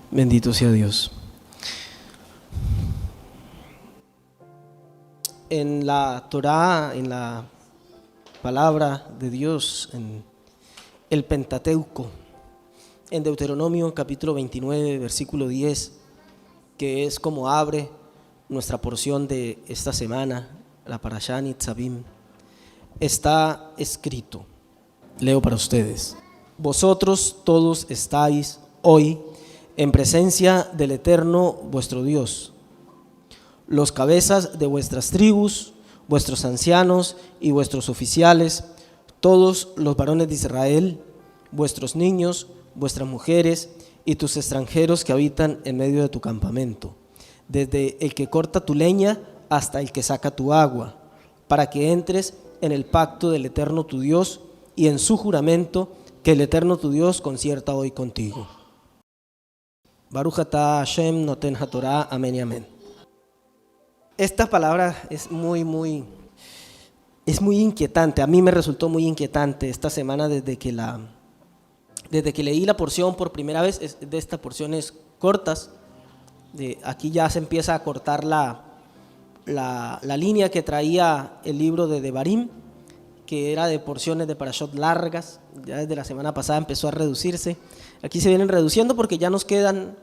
Bendito sea Dios. En la Torá, en la palabra de Dios, en el Pentateuco, en Deuteronomio capítulo 29, versículo 10, que es como abre nuestra porción de esta semana, la Parashá Nitzavim, está escrito, leo para ustedes: vosotros todos estáis hoy en presencia del Eterno vuestro Dios, los cabezas de vuestras tribus, vuestros ancianos y vuestros oficiales, todos los varones de Israel, vuestros niños, vuestras mujeres y tus extranjeros que habitan en medio de tu campamento, desde el que corta tu leña hasta el que saca tu agua, para que entres en el pacto del Eterno tu Dios y en su juramento que el Eterno tu Dios concierta hoy contigo. Baruch atah Hashem noten haTorá, amén y amén. Esta palabra es muy inquietante. A mí me resultó muy inquietante esta semana desde que leí la porción por primera vez, de estas porciones cortas. Aquí ya se empieza a cortar la línea que traía el libro de Devarim, que era de porciones de parashot largas. Ya desde la semana pasada empezó a reducirse. Aquí se vienen reduciendo porque ya nos quedan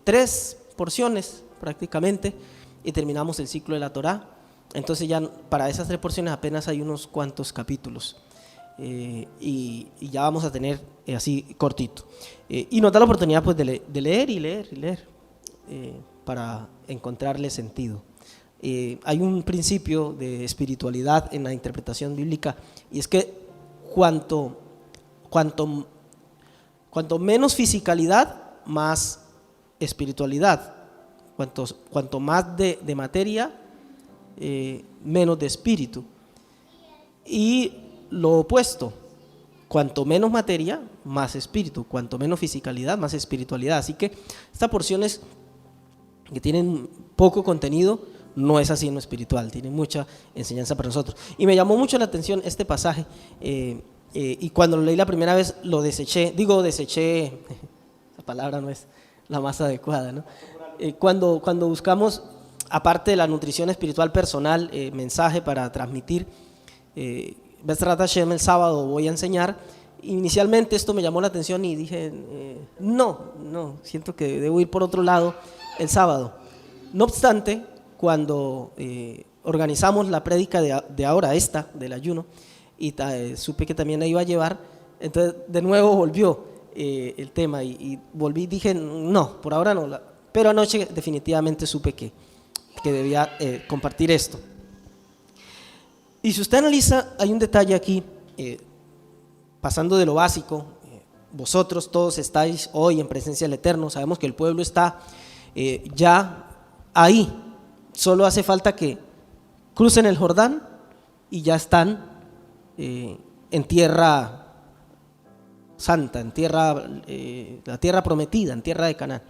3 porciones prácticamente y terminamos el ciclo de la Torá. Entonces ya para esas 3 porciones apenas hay unos cuantos capítulos y ya vamos a tener así cortito. Y nos da la oportunidad pues de leer para encontrarle sentido. Hay un principio de espiritualidad en la interpretación bíblica, y es que cuanto menos fisicalidad, más espiritualidad. Cuanto más de materia, menos de espíritu. Y lo opuesto, cuanto menos materia, más espíritu. Cuanto menos fisicalidad, más espiritualidad. Así que estas porciones que tienen poco contenido, no es así en lo espiritual, tiene mucha enseñanza para nosotros. Y me llamó mucho la atención este pasaje, y cuando lo leí la primera vez lo deseché, esa palabra no es la más adecuada, ¿no? Cuando buscamos, aparte de la nutrición espiritual personal, mensaje para transmitir, Bezrat Hashem, el sábado voy a enseñar. Inicialmente esto me llamó la atención y dije, no, siento que debo ir por otro lado el sábado. No obstante, cuando organizamos la prédica de ahora, del ayuno, y supe que también la iba a llevar, entonces de nuevo volvió el tema y volví, dije, no, por ahora no, pero anoche definitivamente supe que debía compartir esto. Y si usted analiza, hay un detalle aquí, pasando de lo básico, vosotros todos estáis hoy en presencia del Eterno. Sabemos que el pueblo está ya ahí, solo hace falta que crucen el Jordán y ya están en tierra santa, en la tierra prometida, en tierra de Canaán.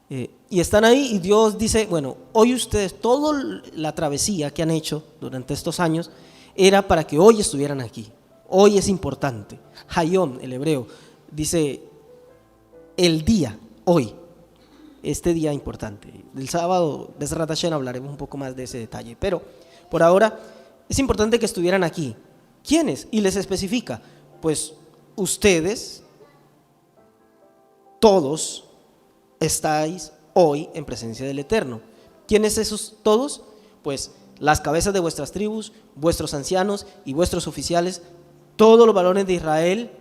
Y están ahí y Dios dice, bueno, hoy ustedes, toda la travesía que han hecho durante estos años era para que hoy estuvieran aquí. Hoy es importante. Hayom, el hebreo, dice el día, hoy, este día importante. El sábado, Bezrat Hashem, hablaremos un poco más de ese detalle, pero por ahora es importante que estuvieran aquí. ¿Quiénes? Y les especifica, pues ustedes, todos, estáis hoy en presencia del Eterno. ¿Quiénes esos todos? Pues las cabezas de vuestras tribus, vuestros ancianos y vuestros oficiales, todos los varones de Israel,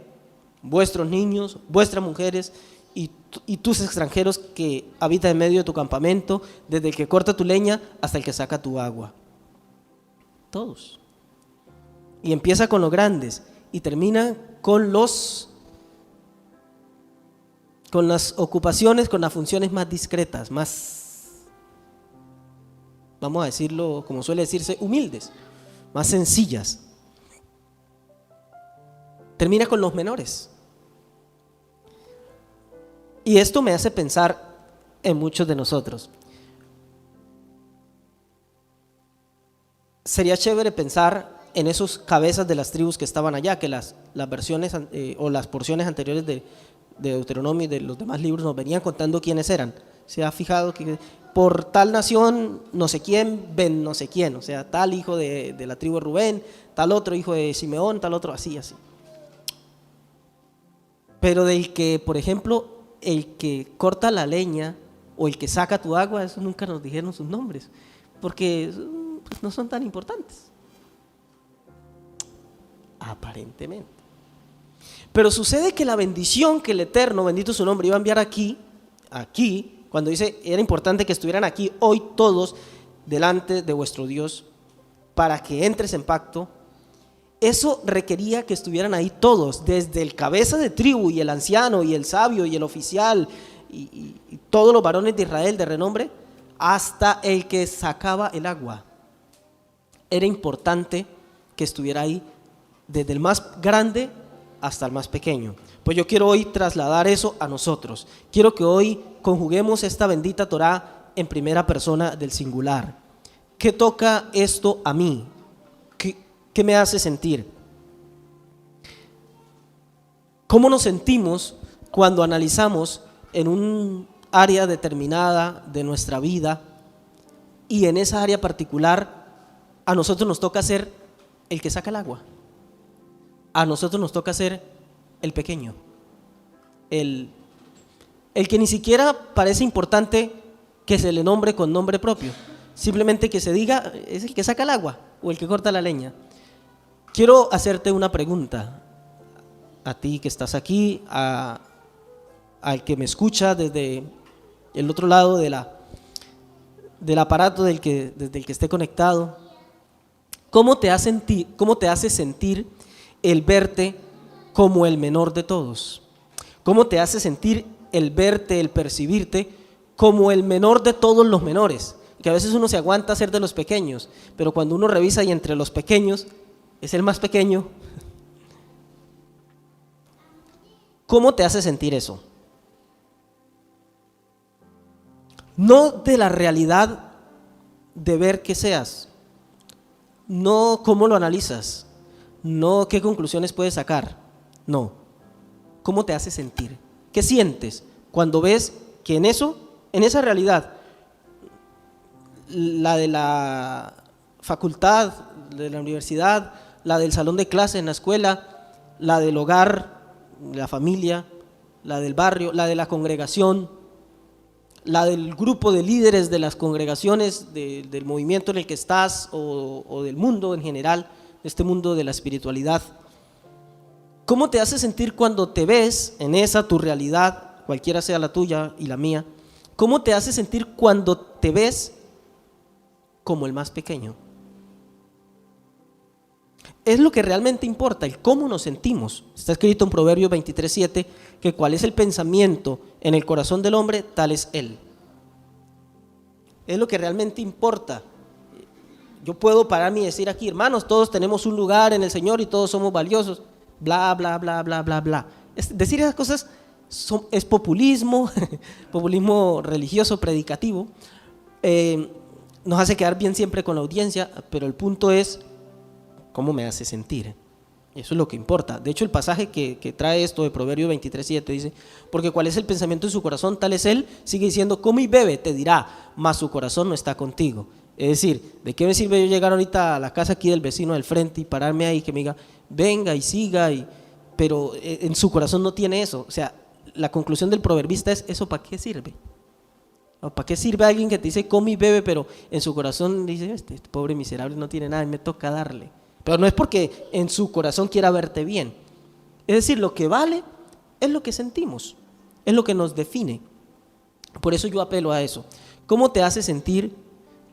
vuestros niños, vuestras mujeres y tus extranjeros que habitan en medio de tu campamento, desde el que corta tu leña hasta el que saca tu agua. Todos. Y empieza con los grandes y termina con las ocupaciones, con las funciones más discretas, más, vamos a decirlo como suele decirse, humildes, más sencillas. Termina con los menores. Y esto me hace pensar en muchos de nosotros. Sería chévere pensar en esos cabezas de las tribus que estaban allá, que las versiones o las porciones anteriores de Deuteronomio y de los demás libros nos venían contando quiénes eran. Se ha fijado que por tal nación, no sé quién, ven no sé quién, o sea, tal hijo de la tribu de Rubén, tal otro hijo de Simeón, tal otro, así. Pero del que, por ejemplo, el que corta la leña o el que saca tu agua, eso nunca nos dijeron sus nombres, porque pues, no son tan importantes, aparentemente. Pero sucede que la bendición que el Eterno, bendito su nombre, iba a enviar aquí, cuando dice, era importante que estuvieran aquí hoy todos delante de vuestro Dios para que entres en pacto, eso requería que estuvieran ahí todos, desde el cabeza de tribu y el anciano y el sabio y el oficial y todos los varones de Israel de renombre, hasta el que sacaba el agua. Era importante que estuviera ahí desde el más grande hasta el más pequeño. Pues yo quiero hoy trasladar eso a nosotros. Quiero que hoy conjuguemos esta bendita Torá en primera persona del singular. ¿Qué toca esto a mí? ¿Qué me hace sentir? ¿Cómo nos sentimos cuando analizamos en un área determinada de nuestra vida y en esa área particular a nosotros nos toca ser el que saca el agua? A nosotros nos toca ser el pequeño, el que ni siquiera parece importante que se le nombre con nombre propio, simplemente que se diga es el que saca el agua o el que corta la leña. Quiero hacerte una pregunta, a ti que estás aquí, al que me escucha desde el otro lado del aparato desde el que esté conectado. ¿Cómo te hace sentir el verte como el menor de todos? ¿Cómo te hace sentir el verte, el percibirte como el menor de todos los menores? Que a veces uno se aguanta a ser de los pequeños, pero cuando uno revisa y entre los pequeños es el más pequeño. ¿Cómo te hace sentir eso? No de la realidad de ver que seas, no cómo lo analizas, no qué conclusiones puedes sacar, no, ¿cómo te hace sentir? ¿Qué sientes cuando ves que en esa realidad, la de la facultad, de la universidad, la del salón de clase en la escuela, la del hogar, la familia, la del barrio, la de la congregación, la del grupo de líderes de las congregaciones, del movimiento en el que estás o del mundo en general, de este mundo de la espiritualidad? ¿Cómo te hace sentir cuando te ves en esa tu realidad, cualquiera sea la tuya y la mía? ¿Cómo te hace sentir cuando te ves como el más pequeño? Es lo que realmente importa, el cómo nos sentimos. Está escrito en Proverbios 23:7 que cuál es el pensamiento en el corazón del hombre, tal es él. Es lo que realmente importa. Yo puedo pararme y decir aquí, hermanos, todos tenemos un lugar en el Señor y todos somos valiosos, bla, bla, bla, bla, bla, bla. Decir esas cosas es populismo, populismo religioso, predicativo. Nos hace quedar bien siempre con la audiencia, pero el punto es cómo me hace sentir. Eso es lo que importa. De hecho, el pasaje que trae esto de Proverbios 23:7 dice, porque cuál es el pensamiento en su corazón, tal es él. Sigue diciendo, come y bebe, te dirá, mas su corazón no está contigo. Es decir, ¿de qué me sirve yo llegar ahorita a la casa aquí del vecino del frente y pararme ahí que me diga, venga y siga, pero en su corazón no tiene eso? O sea, la conclusión del proverbista es, ¿eso para qué sirve? ¿Para qué sirve alguien que te dice, come y bebe, pero en su corazón dice, este pobre miserable no tiene nada y me toca darle? Pero no es porque en su corazón quiera verte bien. Es decir, lo que vale es lo que sentimos, es lo que nos define. Por eso yo apelo a eso. ¿Cómo te hace sentir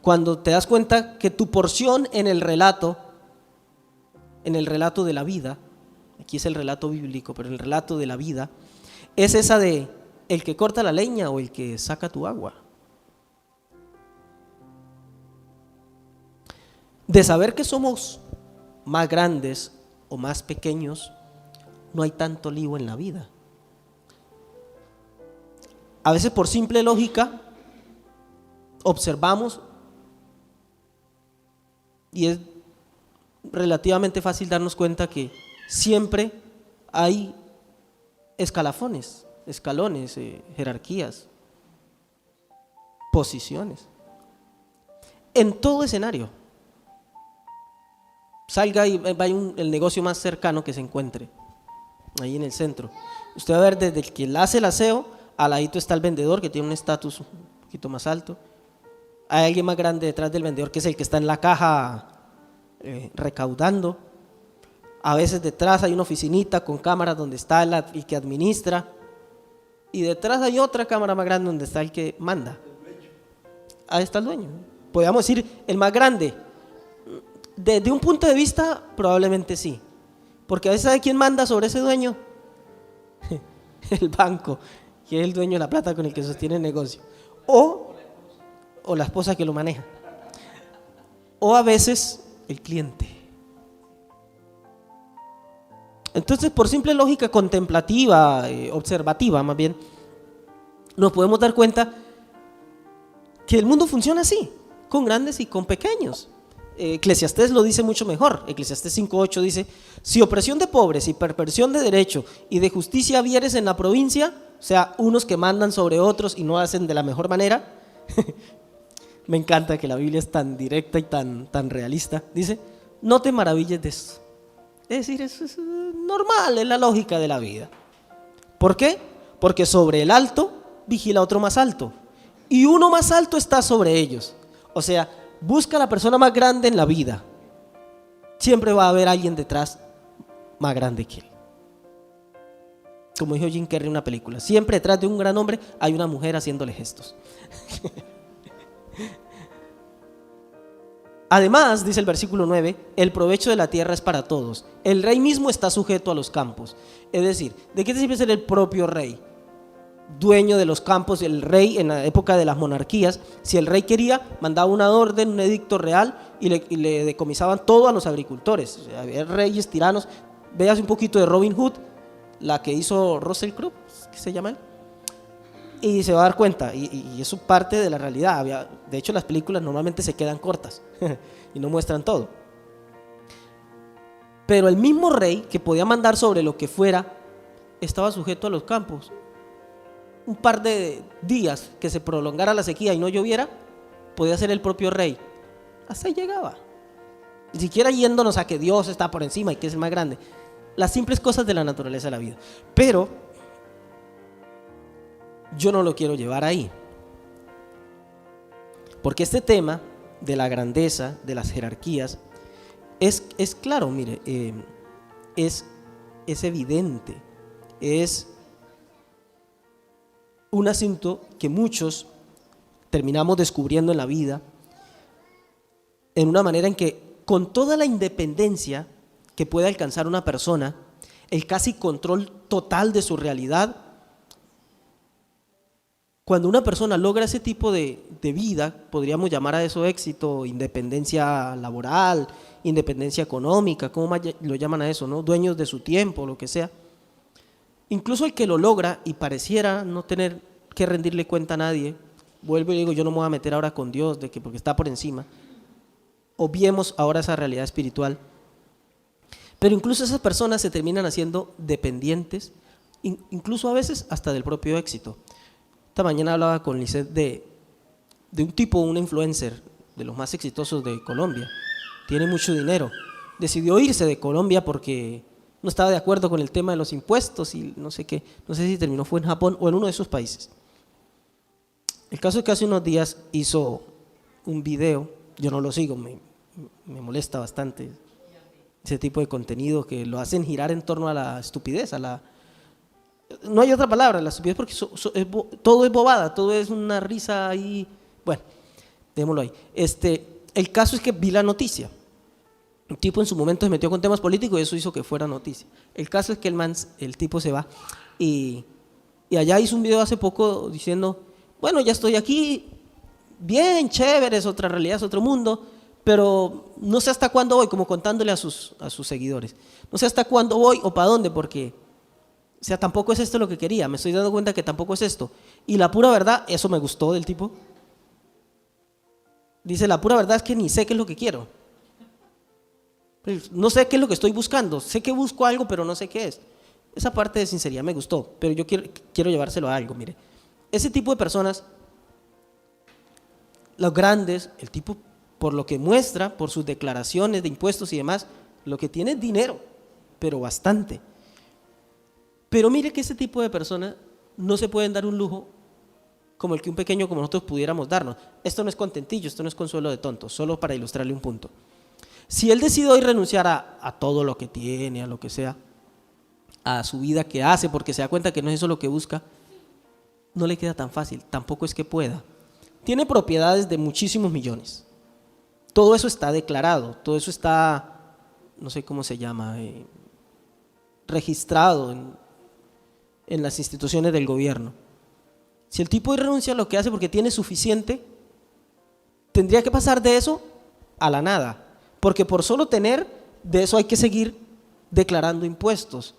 cuando te das cuenta que tu porción en el relato de la vida, aquí es el relato bíblico, pero el relato de la vida, es esa de el que corta la leña o el que saca tu agua? De saber que somos más grandes o más pequeños, no hay tanto lío en la vida. A veces por simple lógica observamos y relativamente fácil darnos cuenta que siempre hay escalafones, escalones, jerarquías, posiciones. En todo escenario. Salga y vaya el negocio más cercano que se encuentre, ahí en el centro. Usted va a ver desde el que hace el aseo, al ladito está el vendedor que tiene un estatus un poquito más alto. Hay alguien más grande detrás del vendedor que es el que está en la caja recaudando. A veces detrás hay una oficinita con cámaras donde está el que administra. Y detrás hay otra cámara más grande donde está el que manda. Ahí está el dueño. Podríamos decir el más grande. Desde un punto de vista, probablemente sí. Porque a veces ¿sabe quién manda sobre ese dueño? El banco, que es el dueño de la plata con el que sostiene el negocio. O la esposa que lo maneja. O a veces el cliente. Entonces, por simple lógica contemplativa, observativa más bien, nos podemos dar cuenta que el mundo funciona así, con grandes y con pequeños. Eclesiastés lo dice mucho mejor. Eclesiastés 5:8 dice: si opresión de pobres y perversión de derecho y de justicia vieres en la provincia, o sea, unos que mandan sobre otros y no hacen de la mejor manera. Me encanta que la Biblia es tan directa y tan realista. Dice: no te maravilles de esto. Es decir, es normal, es la lógica de la vida. ¿Por qué? Porque sobre el alto vigila otro más alto y uno más alto está sobre ellos. O sea, busca a la persona más grande en la vida. Siempre va a haber alguien detrás más grande que él. Como dijo Jim Carrey en una película, siempre detrás de un gran hombre hay una mujer haciéndole gestos. Además, dice el versículo 9, el provecho de la tierra es para todos. El rey mismo está sujeto a los campos. Es decir, ¿de qué te sirve ser el propio rey? Dueño de los campos, el rey en la época de las monarquías. Si el rey quería, mandaba una orden, un edicto real y le decomisaban todo a los agricultores. O sea, había reyes, tiranos. Veas un poquito de Robin Hood, la que hizo Russell Crowe, ¿qué se llama él? Y se va a dar cuenta, y eso parte de la realidad. De hecho, las películas normalmente se quedan cortas y no muestran todo. Pero el mismo rey que podía mandar sobre lo que fuera estaba sujeto a los campos. Un par de días que se prolongara la sequía y no lloviera, podía ser el propio rey. Hasta ahí llegaba. Ni siquiera yéndonos a que Dios está por encima y que es el más grande. Las simples cosas de la naturaleza de la vida. Pero yo no lo quiero llevar ahí. Porque este tema de la grandeza, de las jerarquías, es claro, mire, es evidente, es un asunto que muchos terminamos descubriendo en la vida, en una manera en que con toda la independencia que puede alcanzar una persona, el casi control total de su realidad, cuando una persona logra ese tipo de vida, podríamos llamar a eso éxito, independencia laboral, independencia económica, ¿cómo más lo llaman a eso, no? Dueños de su tiempo, lo que sea. Incluso el que lo logra y pareciera no tener que rendirle cuenta a nadie, vuelvo y digo, yo no me voy a meter ahora con Dios porque está por encima. Obviemos ahora esa realidad espiritual. Pero incluso esas personas se terminan haciendo dependientes, incluso a veces hasta del propio éxito. Esta mañana hablaba con Lisette de un tipo, un influencer de los más exitosos de Colombia. Tiene mucho dinero. Decidió irse de Colombia porque no estaba de acuerdo con el tema de los impuestos y no sé qué. No sé si terminó fue en Japón o en uno de esos países. El caso es que hace unos días hizo un video. Yo no lo sigo, me molesta bastante ese tipo de contenido que lo hacen girar en torno a la estupidez, no hay otra palabra, la estupidez, porque todo es bobada, todo es una risa ahí. Bueno, démoslo ahí. El caso es que vi la noticia. Un tipo en su momento se metió con temas políticos y eso hizo que fuera noticia. El caso es que el tipo se va y allá hizo un video hace poco diciendo, bueno, ya estoy aquí, bien, chévere, es otra realidad, es otro mundo, pero no sé hasta cuándo voy, como contándole a sus seguidores. No sé hasta cuándo voy o para dónde, porque o sea, tampoco es esto lo que quería, me estoy dando cuenta que tampoco es esto. Y la pura verdad, eso me gustó del tipo. Dice, la pura verdad es que ni sé qué es lo que quiero. No sé qué es lo que estoy buscando, sé que busco algo, pero no sé qué es. Esa parte de sinceridad me gustó, pero yo quiero llevárselo a algo, mire. Ese tipo de personas, los grandes, el tipo por lo que muestra, por sus declaraciones de impuestos y demás, lo que tiene es dinero, pero bastante. Pero mire que ese tipo de personas no se pueden dar un lujo como el que un pequeño como nosotros pudiéramos darnos. Esto no es contentillo, esto no es consuelo de tontos, solo para ilustrarle un punto. Si él decide hoy renunciar a todo lo que tiene, a lo que sea, a su vida que hace, porque se da cuenta que no es eso lo que busca, no le queda tan fácil, tampoco es que pueda. Tiene propiedades de muchísimos millones. Todo eso está declarado, todo eso está, no sé cómo se llama, registrado en las instituciones del gobierno. Si el tipo hoy renuncia a lo que hace porque tiene suficiente, tendría que pasar de eso a la nada, porque por solo tener, de eso hay que seguir declarando impuestos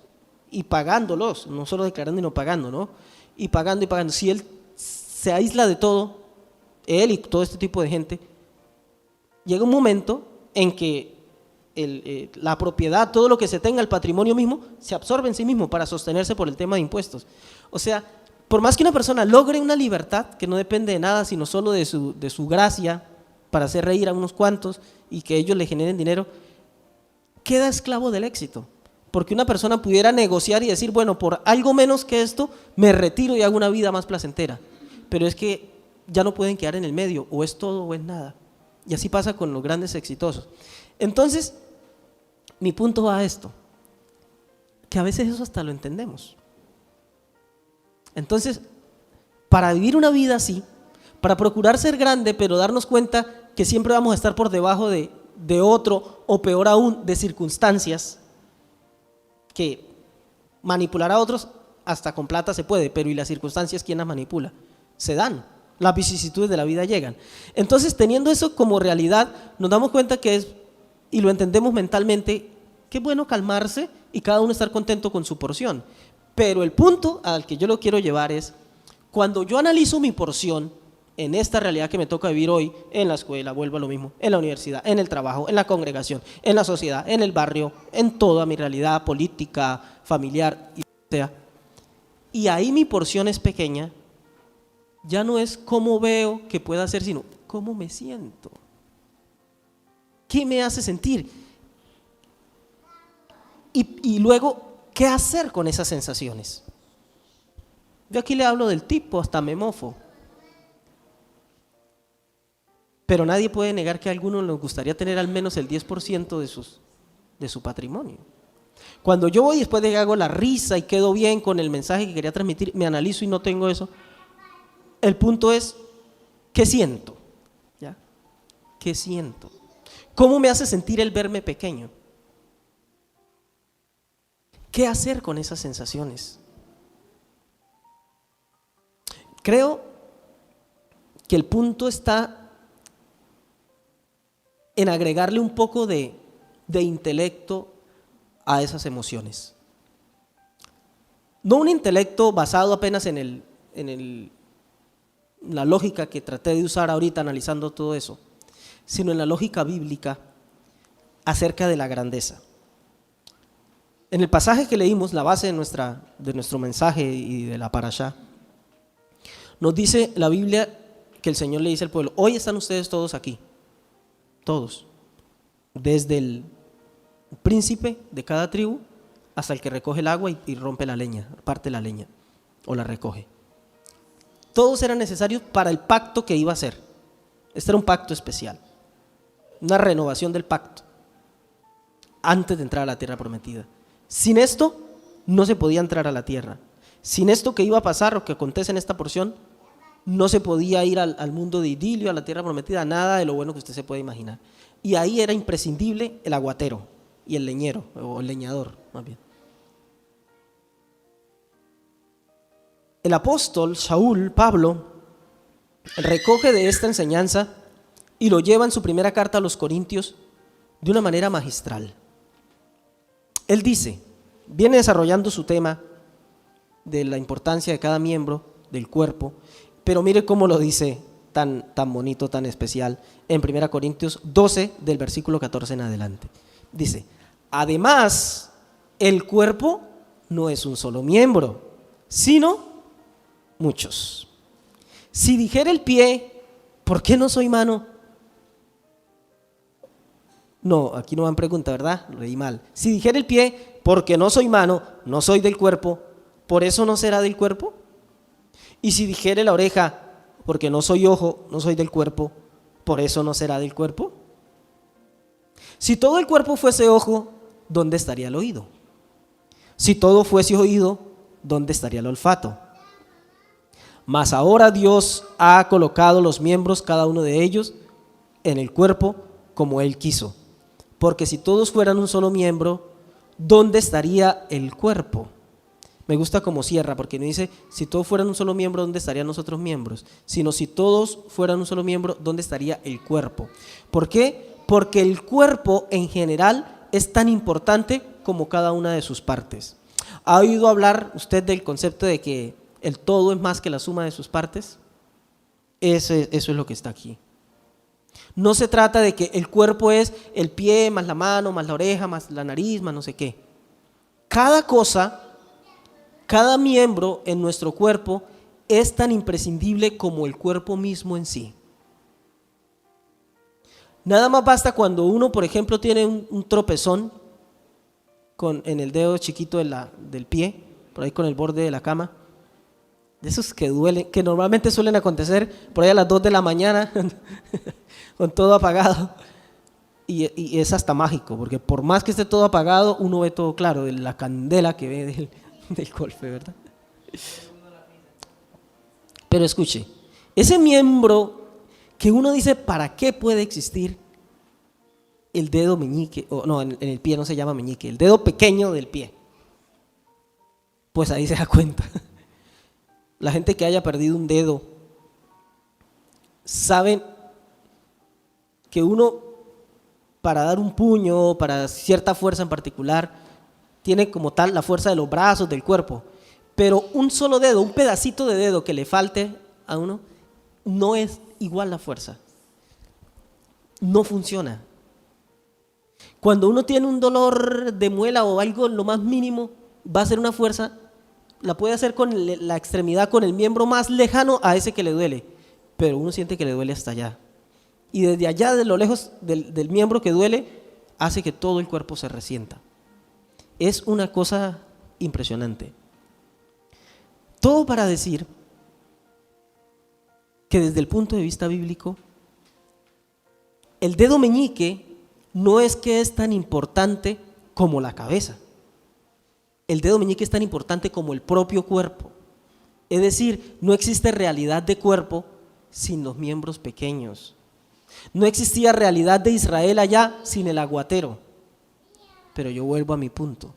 y pagándolos, no solo declarando y no pagando, ¿no? Y pagando y pagando. Si él se aísla de todo, él y todo este tipo de gente, llega un momento en que la propiedad, todo lo que se tenga, el patrimonio mismo, se absorbe en sí mismo para sostenerse por el tema de impuestos. O sea, por más que una persona logre una libertad que no depende de nada, sino solo de su gracia, para hacer reír a unos cuantos y que ellos le generen dinero, queda esclavo del éxito. Porque una persona pudiera negociar y decir, bueno, por algo menos que esto, me retiro y hago una vida más placentera. Pero es que ya no pueden quedar en el medio, o es todo o es nada. Y así pasa con los grandes exitosos. Entonces, mi punto va a esto, que a veces eso hasta lo entendemos. Entonces, para vivir una vida así, para procurar ser grande, pero darnos cuenta que siempre vamos a estar por debajo de otro, o peor aún, de circunstancias, que manipular a otros hasta con plata se puede, pero ¿y las circunstancias quién las manipula? Se dan, las vicisitudes de la vida llegan. Entonces, teniendo eso como realidad, nos damos cuenta que es, y lo entendemos mentalmente, que es bueno calmarse y cada uno estar contento con su porción. Pero el punto al que yo lo quiero llevar es, cuando yo analizo mi porción en esta realidad que me toca vivir hoy, en la escuela, vuelvo a lo mismo, en la universidad, en el trabajo, en la congregación, en la sociedad, en el barrio, en toda mi realidad política, familiar, y ahí mi porción es pequeña, ya no es cómo veo que pueda ser, sino cómo me siento. ¿Qué me hace sentir? Y luego, ¿qué hacer con esas sensaciones? Yo aquí le hablo del tipo, hasta me mofo. Pero nadie puede negar que a algunos les gustaría tener al menos el 10% de su patrimonio. Cuando yo voy después de que hago la risa y quedo bien con el mensaje que quería transmitir, me analizo y no tengo eso, el punto es, ¿qué siento? ¿Ya? ¿Qué siento? ¿Cómo me hace sentir el verme pequeño? ¿Qué hacer con esas sensaciones? Creo que el punto está en agregarle un poco de intelecto a esas emociones. No un intelecto basado apenas en la lógica que traté de usar ahorita analizando todo eso, sino en la lógica bíblica acerca de la grandeza. En el pasaje que leímos, la base de nuestro mensaje y de la parashá, nos dice la Biblia que el Señor le dice al pueblo, hoy están ustedes todos aquí, todos, desde el príncipe de cada tribu hasta el que recoge el agua y rompe la leña, parte la leña o la recoge. Todos eran necesarios para el pacto que iba a hacer. Este era un pacto especial, una renovación del pacto antes de entrar a la tierra prometida. Sin esto no se podía entrar a la tierra. Sin esto que iba a pasar o que acontece en esta porción, no se podía ir al mundo de idilio, a la tierra prometida, nada de lo bueno que usted se puede imaginar. Y ahí era imprescindible el aguatero y el leñero, o el leñador más bien. El apóstol Saúl, Pablo, recoge de esta enseñanza y lo lleva en su primera carta a los Corintios de una manera magistral. Él dice, viene desarrollando su tema de la importancia de cada miembro del cuerpo, pero mire cómo lo dice tan bonito, tan especial, en 1 Corintios 12, del versículo 14 en adelante. Dice, además, el cuerpo no es un solo miembro, sino muchos. Si dijera el pie, ¿por qué no soy mano? No, aquí no van pregunta, ¿verdad? Lo leí mal. Si dijera el pie, porque no soy mano, no soy del cuerpo, ¿por eso no será del cuerpo? Y si dijere la oreja, porque no soy ojo, no soy del cuerpo, ¿por eso no será del cuerpo? Si todo el cuerpo fuese ojo, ¿dónde estaría el oído? Si todo fuese oído, ¿dónde estaría el olfato? Mas ahora Dios ha colocado los miembros, cada uno de ellos, en el cuerpo como Él quiso. Porque si todos fueran un solo miembro, ¿dónde estaría el cuerpo? Me gusta como cierra, porque no dice, si todos fueran un solo miembro, ¿dónde estarían los otros miembros? Sino, si todos fueran un solo miembro, ¿dónde estaría el cuerpo? ¿Por qué? Porque el cuerpo en general es tan importante como cada una de sus partes. ¿Ha oído hablar usted del concepto de que el todo es más que la suma de sus partes? Eso es lo que está aquí. No se trata de que el cuerpo es el pie más la mano, más la oreja, más la nariz, más no sé qué. Cada cosa, cada miembro en nuestro cuerpo es tan imprescindible como el cuerpo mismo en sí. Nada más basta cuando uno, por ejemplo, tiene un tropezón en el dedo chiquito del pie, por ahí con el borde de la cama, de esos que duelen, que normalmente suelen acontecer por ahí a las 2 de la mañana, con todo apagado, y es hasta mágico, porque por más que esté todo apagado, uno ve todo claro, de la candela que ve del golpe, ¿verdad? Pero escuche, ese miembro que uno dice, ¿para qué puede existir el dedo meñique? O no, en el pie no se llama meñique, el dedo pequeño del pie. Pues ahí se da cuenta. La gente que haya perdido un dedo sabe que uno, para dar un puño, para cierta fuerza en particular, tiene como tal la fuerza de los brazos, del cuerpo. Pero un solo dedo, un pedacito de dedo que le falte a uno, no es igual la fuerza. No funciona. Cuando uno tiene un dolor de muela o algo, lo más mínimo, va a ser una fuerza, la puede hacer con la extremidad, con el miembro más lejano a ese que le duele, pero uno siente que le duele hasta allá. Y desde allá, de lo lejos del miembro que duele, hace que todo el cuerpo se resienta. Es una cosa impresionante. Todo para decir que desde el punto de vista bíblico, el dedo meñique no es que es tan importante como la cabeza. El dedo meñique es tan importante como el propio cuerpo. Es decir, no existe realidad de cuerpo sin los miembros pequeños. No existía realidad de Israel allá sin el aguatero. Pero yo vuelvo a mi punto.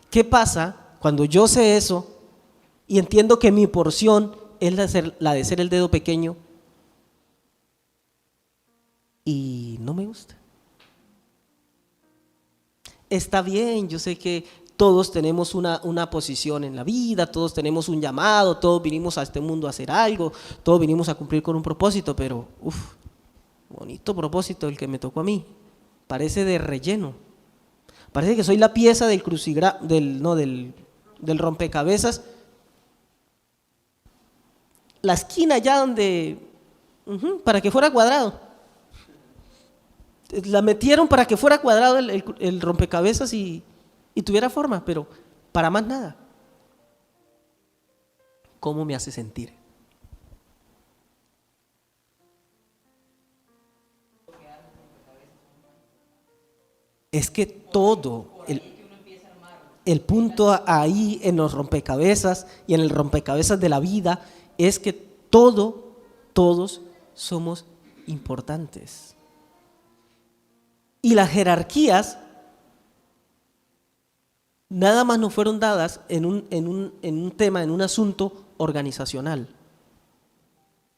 ¿Qué pasa cuando yo sé eso y entiendo que mi porción es la de ser el dedo pequeño y no me gusta? Está bien, yo sé que todos tenemos una posición en la vida, todos tenemos un llamado, todos vinimos a este mundo a hacer algo, todos vinimos a cumplir con un propósito, pero bonito propósito el que me tocó a mí, parece de relleno, parece que soy la pieza del del rompecabezas, la esquina allá donde, para que fuera cuadrado. La metieron para que fuera cuadrado el rompecabezas y tuviera forma, pero para más nada. ¿Cómo me hace sentir? Es que todo, el punto ahí en los rompecabezas y en el rompecabezas de la vida es que todos somos importantes. Y las jerarquías nada más nos fueron dadas en un tema, en un asunto organizacional.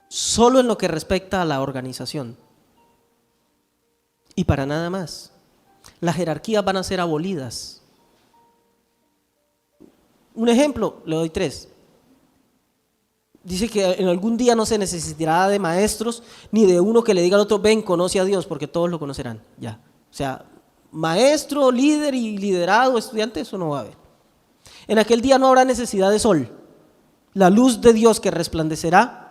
Solo en lo que respecta a la organización. Y para nada más. Las jerarquías van a ser abolidas. Un ejemplo, le doy 3. Dice que en algún día no se necesitará de maestros ni de uno que le diga al otro, ven, conoce a Dios, porque todos lo conocerán. Ya. O sea, maestro, líder y liderado, estudiante, eso no va a haber. En aquel día no habrá necesidad de sol. La luz de Dios que resplandecerá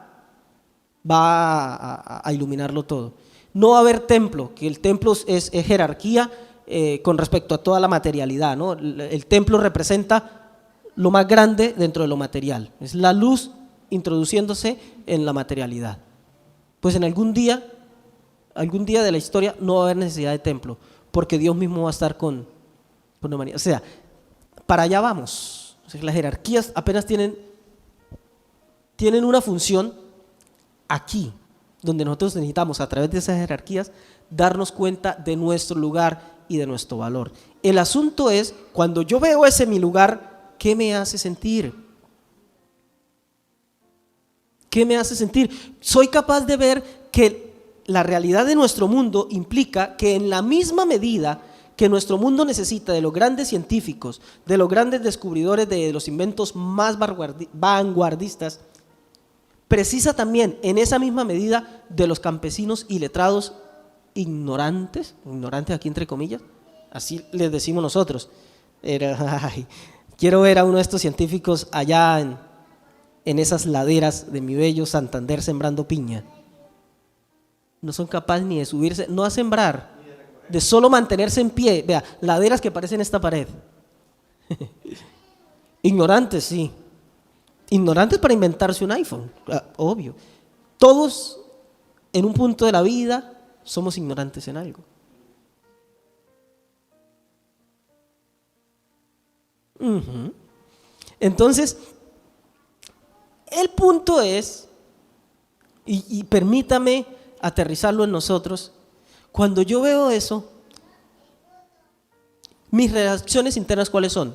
va a iluminarlo todo. No va a haber templo, que el templo es jerarquía con respecto a toda la materialidad, ¿no? El templo representa lo más grande dentro de lo material. Es la luz introduciéndose en la materialidad. Pues en algún día de la historia no va a haber necesidad de templo, porque Dios mismo va a estar con la humanidad. O sea, para allá vamos. O sea, las jerarquías apenas tienen una función aquí, donde nosotros necesitamos a través de esas jerarquías darnos cuenta de nuestro lugar y de nuestro valor. El asunto es, cuando yo veo ese mi lugar, ¿qué me hace sentir? ¿Qué me hace sentir? Soy capaz de ver que la realidad de nuestro mundo implica que en la misma medida que nuestro mundo necesita de los grandes científicos, de los grandes descubridores, de los inventos más vanguardistas, precisa también en esa misma medida de los campesinos y letrados ignorantes aquí entre comillas, así les decimos nosotros. Quiero ver a uno de estos científicos allá en esas laderas de mi bello Santander sembrando piña. No son capaces ni de subirse, no a sembrar, de solo mantenerse en pie. Vea, laderas que parecen esta pared. Ignorantes, sí. Ignorantes para inventarse un iPhone, obvio. Todos en un punto de la vida somos ignorantes en algo. Entonces, el punto es, y permítame aterrizarlo en nosotros, cuando yo veo eso, mis reacciones internas, ¿cuáles son?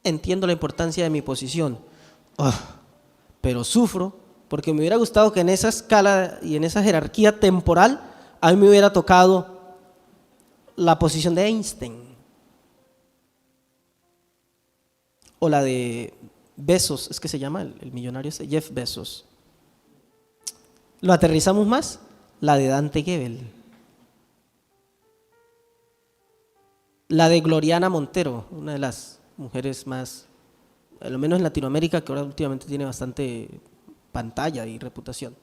Entiendo la importancia de mi posición, pero sufro porque me hubiera gustado que en esa escala y en esa jerarquía temporal a mí me hubiera tocado la posición de Einstein o la de Bezos, es que se llama el millonario Jeff Bezos. Lo aterrizamos más, la de Dante Gebel, la de Gloriana Montero, una de las mujeres más, a lo menos en Latinoamérica, que ahora últimamente tiene bastante pantalla y reputación.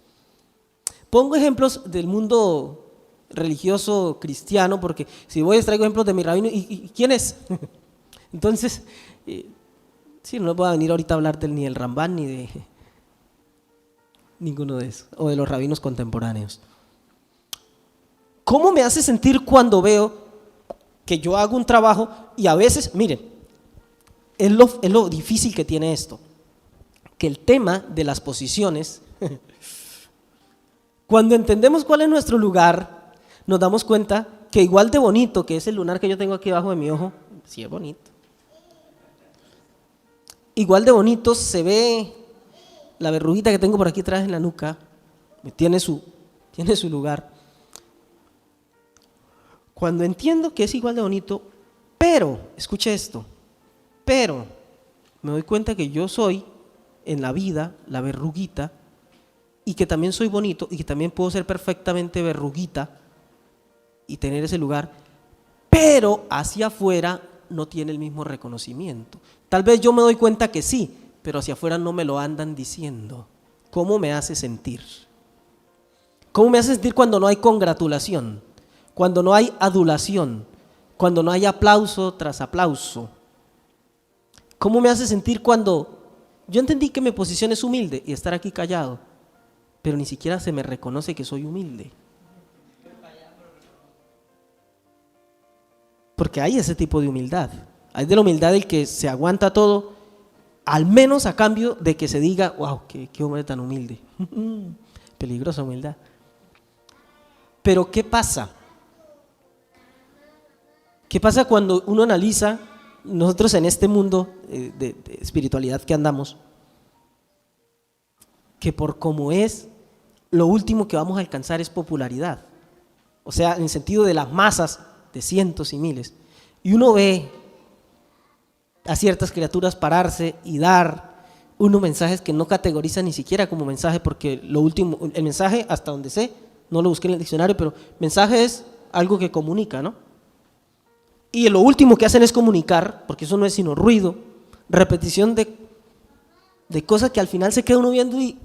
Pongo ejemplos del mundo religioso cristiano, porque si voy traigo ejemplos de mi rabino, ¿y quién es? Entonces, sí, no puedo venir ahorita a hablarte ni del Rambán ni de ninguno de esos, o de los rabinos contemporáneos. ¿Cómo me hace sentir cuando veo que yo hago un trabajo y a veces, miren, es lo difícil que tiene esto, que el tema de las posiciones, cuando entendemos cuál es nuestro lugar, nos damos cuenta que igual de bonito que es el lunar que yo tengo aquí abajo de mi ojo, sí es bonito, igual de bonito se ve la verruguita que tengo por aquí atrás en la nuca, tiene su lugar. Cuando entiendo que es igual de bonito, pero, escuche esto, pero me doy cuenta que yo soy en la vida la verruguita y que también soy bonito y que también puedo ser perfectamente verruguita y tener ese lugar, pero hacia afuera no tiene el mismo reconocimiento. Tal vez yo me doy cuenta que sí, pero hacia afuera no me lo andan diciendo. ¿Cómo me hace sentir? ¿Cómo me hace sentir cuando no hay congratulación? Cuando no hay adulación, cuando no hay aplauso tras aplauso. ¿Cómo me hace sentir cuando yo entendí que mi posición es humilde y estar aquí callado, pero ni siquiera se me reconoce que soy humilde? Porque hay ese tipo de humildad. Hay de la humildad del que se aguanta todo, al menos a cambio de que se diga, wow, qué hombre tan humilde. Peligrosa humildad. Pero ¿qué pasa? ¿Qué pasa cuando uno analiza, nosotros en este mundo de espiritualidad que andamos, que por como es, lo último que vamos a alcanzar es popularidad? O sea, en el sentido de las masas, de cientos y miles. Y uno ve a ciertas criaturas pararse y dar unos mensajes que no categorizan ni siquiera como mensaje, porque lo último, el mensaje, hasta donde sé, no lo busqué en el diccionario, pero mensaje es algo que comunica, ¿no? y lo último que hacen es comunicar, porque eso no es sino ruido, repetición de cosas que al final se queda uno viendo y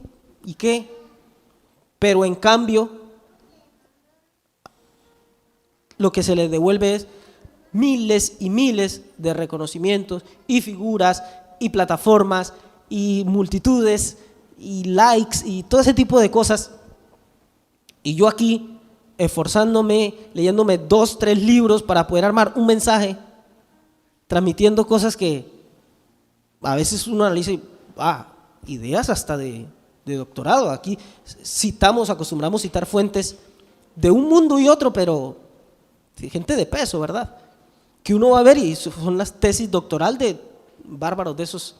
qué, pero en cambio lo que se les devuelve es miles y miles de reconocimientos y figuras y plataformas y multitudes y likes y todo ese tipo de cosas, y yo aquí esforzándome, leyéndome 2, 3 libros para poder armar un mensaje, transmitiendo cosas que a veces uno analiza y ideas hasta de doctorado. Aquí acostumbramos a citar fuentes de un mundo y otro, pero gente de peso, ¿verdad? Que uno va a ver y son las tesis doctoral de bárbaros de esos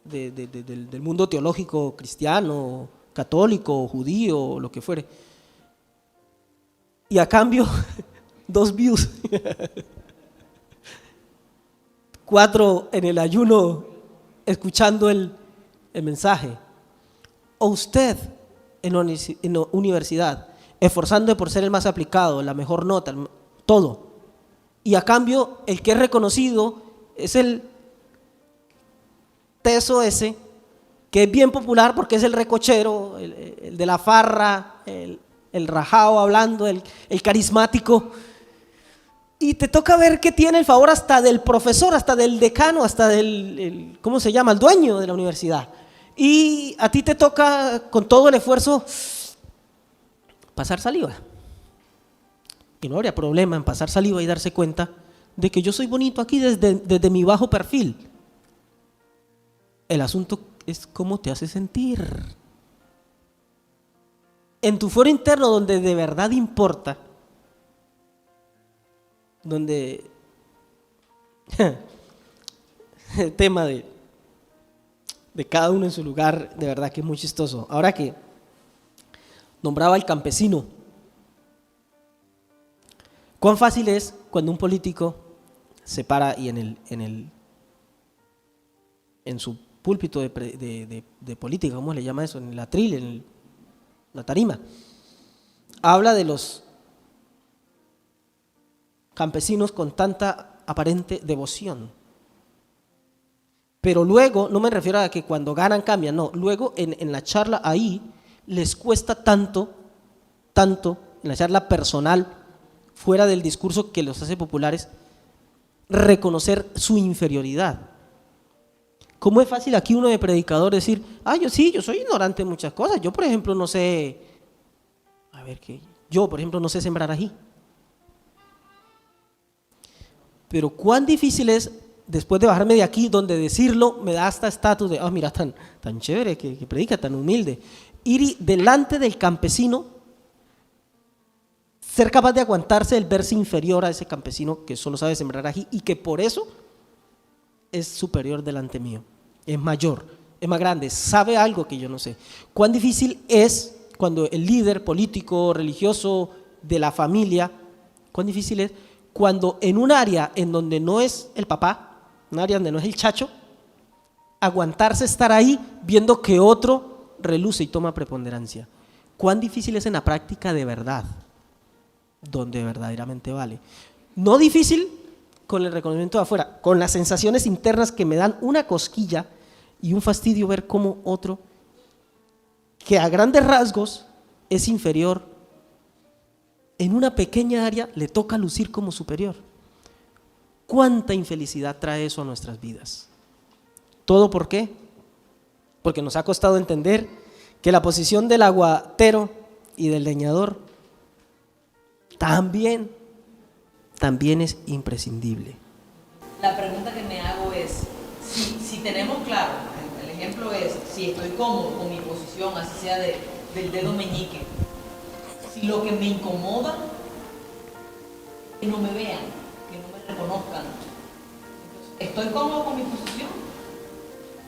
del mundo teológico cristiano, católico, judío, lo que fuere. Y a cambio, 2 views, 4 en el ayuno escuchando el mensaje. O usted en la universidad, esforzando por ser el más aplicado, la mejor nota, todo. Y a cambio, el que es reconocido es el teso ese, que es bien popular porque es el recochero, el de la farra, el rajao hablando, el carismático, y te toca ver que tiene el favor hasta del profesor, hasta del decano, hasta del ¿cómo se llama?, el dueño de la universidad, y a ti te toca con todo el esfuerzo pasar saliva, y no habría problema en pasar saliva y darse cuenta de que yo soy bonito aquí desde mi bajo perfil. El asunto es cómo te hace sentir. En tu fuero interno, donde de verdad importa, donde el tema de cada uno en su lugar, de verdad que es muy chistoso. Ahora que nombraba al campesino, cuán fácil es cuando un político se para y en su púlpito de política, ¿cómo le llama eso? En el atril, en la tarima, habla de los campesinos con tanta aparente devoción. Pero luego, no me refiero a que cuando ganan cambian, no, luego en la charla ahí les cuesta tanto, en la charla personal, fuera del discurso que los hace populares, reconocer su inferioridad. ¿Cómo es fácil aquí uno de predicador decir, yo soy ignorante en muchas cosas, yo por ejemplo no sé, yo por ejemplo no sé sembrar ají? Pero cuán difícil es, después de bajarme de aquí, donde decirlo me da hasta estatus de, mira, tan chévere que predica, tan humilde, ir delante del campesino, ser capaz de aguantarse el verse inferior a ese campesino que solo sabe sembrar ají y que por eso es superior delante mío, es mayor, es más grande, sabe algo que yo no sé. Cuán difícil es cuando el líder político, religioso, de la familia, cuán difícil es cuando en un área en donde no es el papá, un área donde no es el chacho, aguantarse estar ahí viendo que otro reluce y toma preponderancia. Cuán difícil es en la práctica de verdad, donde verdaderamente vale. No difícil con el reconocimiento de afuera, con las sensaciones internas que me dan una cosquilla y un fastidio ver cómo otro, que a grandes rasgos es inferior, en una pequeña área le toca lucir como superior. ¿Cuánta infelicidad trae eso a nuestras vidas? ¿Todo por qué? Porque nos ha costado entender que la posición del aguatero y del leñador también es imprescindible. La pregunta que me hago es, si tenemos claro, el ejemplo es, si estoy cómodo con mi posición, así sea del dedo meñique, si lo que me incomoda, que no me vean, que no me reconozcan, ¿estoy cómodo con mi posición?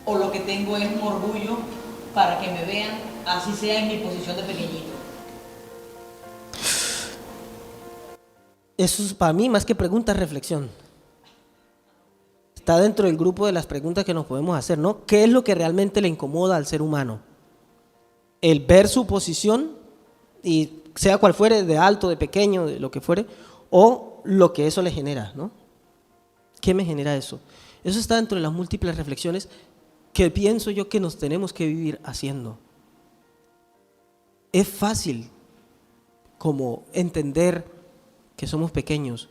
¿O lo que tengo es un orgullo para que me vean, así sea en mi posición de pequeñito? Eso es para mí más que pregunta, es reflexión. Está dentro del grupo de las preguntas que nos podemos hacer, ¿no? ¿Qué es lo que realmente le incomoda al ser humano? El ver su posición, y sea cual fuere, de alto, de pequeño, de lo que fuere, o lo que eso le genera, ¿no? ¿Qué me genera eso? Eso está dentro de las múltiples reflexiones que pienso yo que nos tenemos que vivir haciendo. Es fácil como entender que somos pequeños,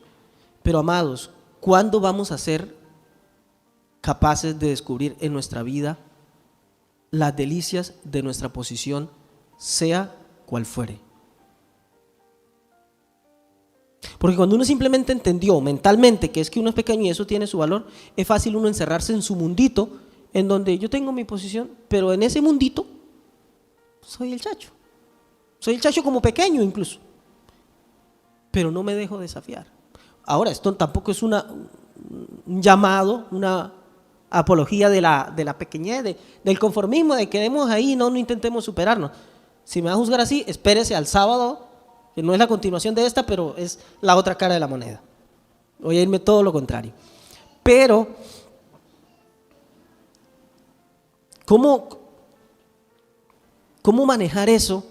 pero amados, ¿cuándo vamos a ser capaces de descubrir en nuestra vida las delicias de nuestra posición, sea cual fuere? Porque cuando uno simplemente entendió mentalmente que es que uno es pequeño y eso tiene su valor, es fácil uno encerrarse en su mundito, en donde yo tengo mi posición, pero en ese mundito soy el chacho. Soy el chacho como pequeño incluso, pero no me dejo desafiar. Ahora, esto tampoco es un llamado, una apología de la pequeñez, del conformismo, de quedemos ahí, no intentemos superarnos. Si me va a juzgar así, espérese al sábado, que no es la continuación de esta, pero es la otra cara de la moneda. Voy a irme todo lo contrario. Pero, ¿cómo manejar eso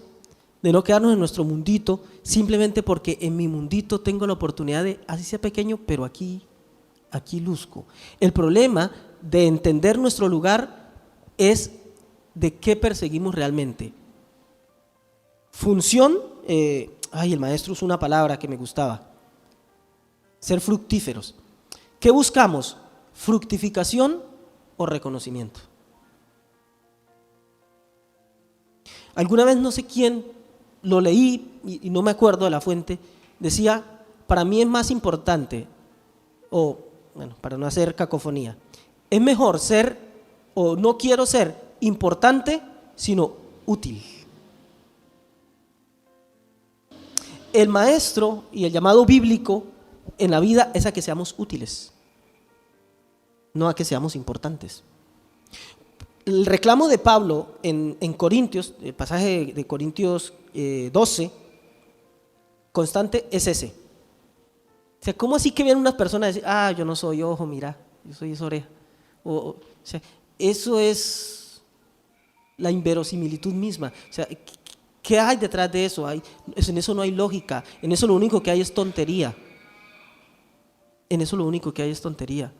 de no quedarnos en nuestro mundito simplemente porque en mi mundito tengo la oportunidad de, así sea pequeño, pero aquí luzco? El problema de entender nuestro lugar es de qué perseguimos realmente. Función, el maestro usó una palabra que me gustaba, ser fructíferos. ¿Qué buscamos? ¿Fructificación o reconocimiento? Alguna vez no sé quién lo leí y no me acuerdo de la fuente, decía, para mí es más importante, para no hacer cacofonía, es mejor ser, o no quiero ser importante, sino útil. El maestro y el llamado bíblico en la vida es a que seamos útiles, no a que seamos importantes. El reclamo de Pablo en Corintios, el pasaje de Corintios 12, constante es ese. O sea, ¿cómo así que vienen unas personas a decir, yo no soy ojo, mira, yo soy esa oreja? O sea, eso es la inverosimilitud misma. O sea, ¿qué hay detrás de eso? En eso no hay lógica, en eso lo único que hay es tontería. En eso lo único que hay es tontería.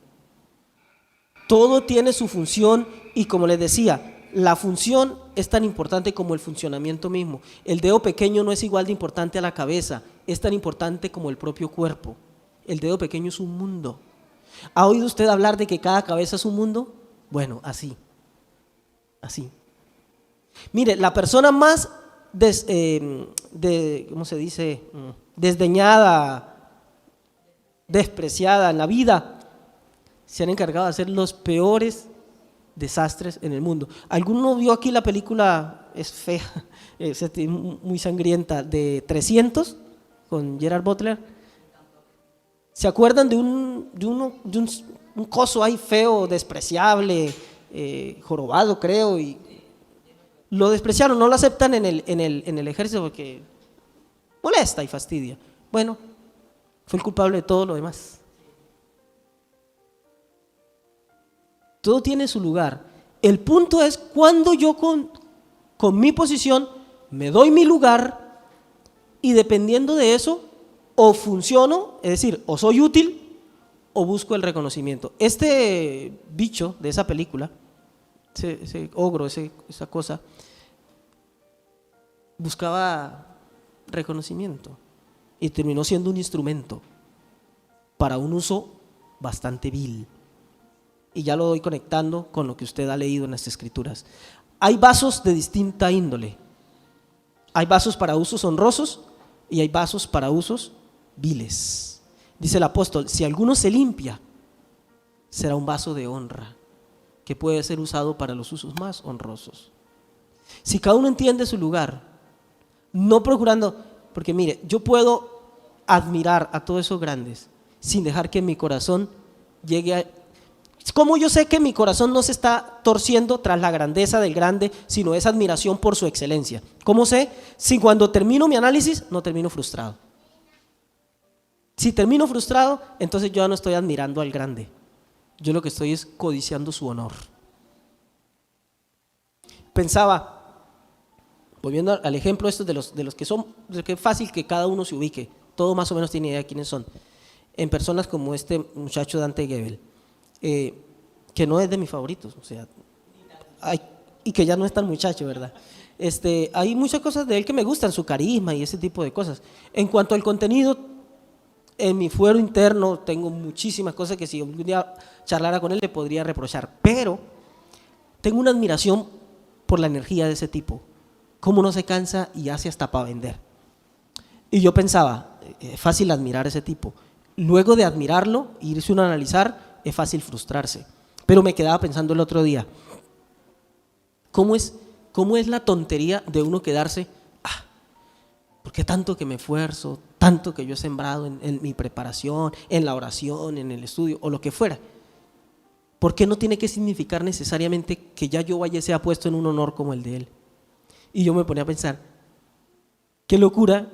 Todo tiene su función y, como les decía, la función es tan importante como el funcionamiento mismo. El dedo pequeño no es igual de importante a la cabeza, es tan importante como el propio cuerpo. El dedo pequeño es un mundo. ¿Ha oído usted hablar de que cada cabeza es un mundo? Bueno, así. Mire, la persona más ¿cómo se dice? Desdeñada, despreciada en la vida, se han encargado de hacer los peores desastres en el mundo. ¿Alguno vio aquí la película? Es fea, es muy sangrienta, de 300 con Gerard Butler. ¿Se acuerdan de un coso ahí feo, despreciable, jorobado creo? Y lo despreciaron, no lo aceptan en el ejército porque molesta y fastidia. Bueno, fue el culpable de todo lo demás. Todo tiene su lugar. El punto es cuando yo con mi posición me doy mi lugar y dependiendo de eso o funciono, es decir, o soy útil o busco el reconocimiento. Este bicho de esa película, ese ogro, esa cosa, buscaba reconocimiento y terminó siendo un instrumento para un uso bastante vil. Y ya lo doy conectando con lo que usted ha leído en las Escrituras. Hay vasos de distinta índole. Hay vasos para usos honrosos y hay vasos para usos viles. Dice el apóstol, si alguno se limpia, será un vaso de honra que puede ser usado para los usos más honrosos. Si cada uno entiende su lugar, no procurando, porque mire, yo puedo admirar a todos esos grandes sin dejar que mi corazón llegue a... ¿Cómo yo sé que mi corazón no se está torciendo tras la grandeza del grande, sino es admiración por su excelencia? ¿Cómo sé? Si cuando termino mi análisis no termino frustrado. Si termino frustrado, entonces yo ya no estoy admirando al grande. Yo lo que estoy es codiciando su honor. Pensaba, volviendo al ejemplo estos de los que son, de que es fácil que cada uno se ubique, todo más o menos tiene idea de quiénes son. en personas como este muchacho Dante Gebel, que no es de mis favoritos, o sea, y que ya no es tan muchacho, ¿verdad? Hay muchas cosas de él que me gustan, su carisma y ese tipo de cosas. En cuanto al contenido, en mi fuero interno tengo muchísimas cosas que si algún día charlara con él le podría reprochar, pero tengo una admiración por la energía de ese tipo, cómo no se cansa y hace hasta para vender. Y yo pensaba, es fácil admirar a ese tipo. Luego de admirarlo, irse uno a analizar, es fácil frustrarse. Pero me quedaba pensando el otro día, ¿cómo es la tontería de uno quedarse, ¿por qué tanto que me esfuerzo, tanto que yo he sembrado en mi preparación, en la oración, en el estudio o lo que fuera? ¿Por qué no tiene que significar necesariamente que ya yo vaya sea puesto en un honor como el de él? Y yo me ponía a pensar, qué locura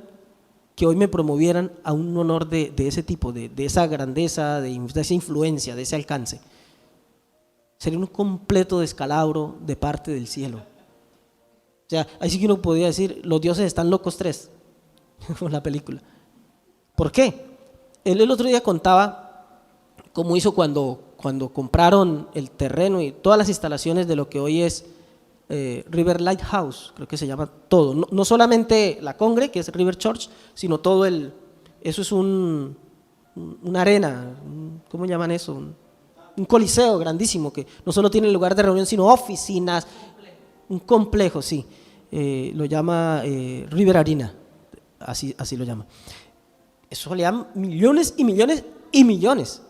que hoy me promovieran a un honor de ese tipo, de esa grandeza, de esa influencia, de ese alcance. Sería un completo descalabro de parte del cielo. O sea, ahí sí que uno podría decir, los dioses están locos 3, con la película. ¿Por qué? Él el otro día contaba cómo hizo cuando compraron el terreno y todas las instalaciones de lo que hoy es River Lighthouse, creo que se llama todo, no solamente la Congre, que es River Church, sino todo eso es una arena, ¿cómo llaman eso? Un coliseo grandísimo que no solo tiene lugar de reunión, sino oficinas, un complejo, sí, lo llama River Arena, así lo llama. Eso le dan millones y millones y millones.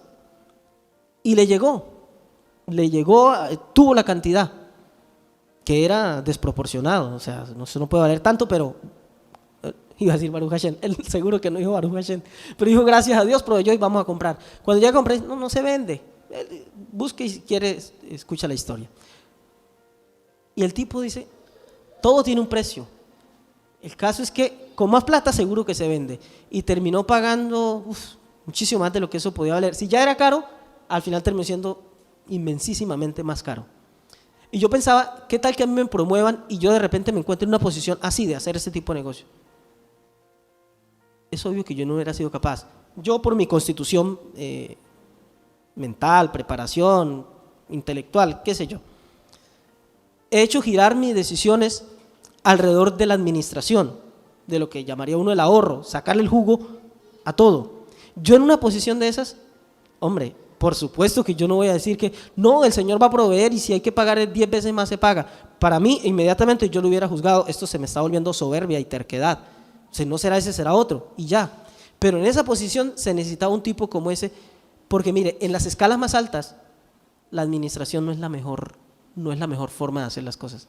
Y le llegó, tuvo la cantidad, que era desproporcionado, o sea, no puede valer tanto, pero iba a decir Baruch Hashem, él seguro que no dijo Baruch Hashem, pero dijo gracias a Dios proveyó y vamos a comprar. Cuando ya compré, no se vende, busque y si quiere escucha la historia. Y el tipo dice, todo tiene un precio, el caso es que con más plata seguro que se vende, y terminó pagando muchísimo más de lo que eso podía valer. Si ya era caro, al final terminó siendo inmensísimamente más caro. Y yo pensaba, ¿qué tal que a mí me promuevan y yo de repente me encuentre en una posición así de hacer ese tipo de negocio? Es obvio que yo no hubiera sido capaz. Yo por mi constitución mental, preparación, intelectual, qué sé yo, he hecho girar mis decisiones alrededor de la administración, de lo que llamaría uno el ahorro, sacarle el jugo a todo. Yo en una posición de esas, hombre, por supuesto que yo no voy a decir que no, el Señor va a proveer y si hay que pagar 10 veces más se paga. Para mí, inmediatamente yo lo hubiera juzgado, esto se me está volviendo soberbia y terquedad. Si no será ese, será otro y ya. Pero en esa posición se necesitaba un tipo como ese, porque mire, en las escalas más altas, la administración no es la mejor forma de hacer las cosas.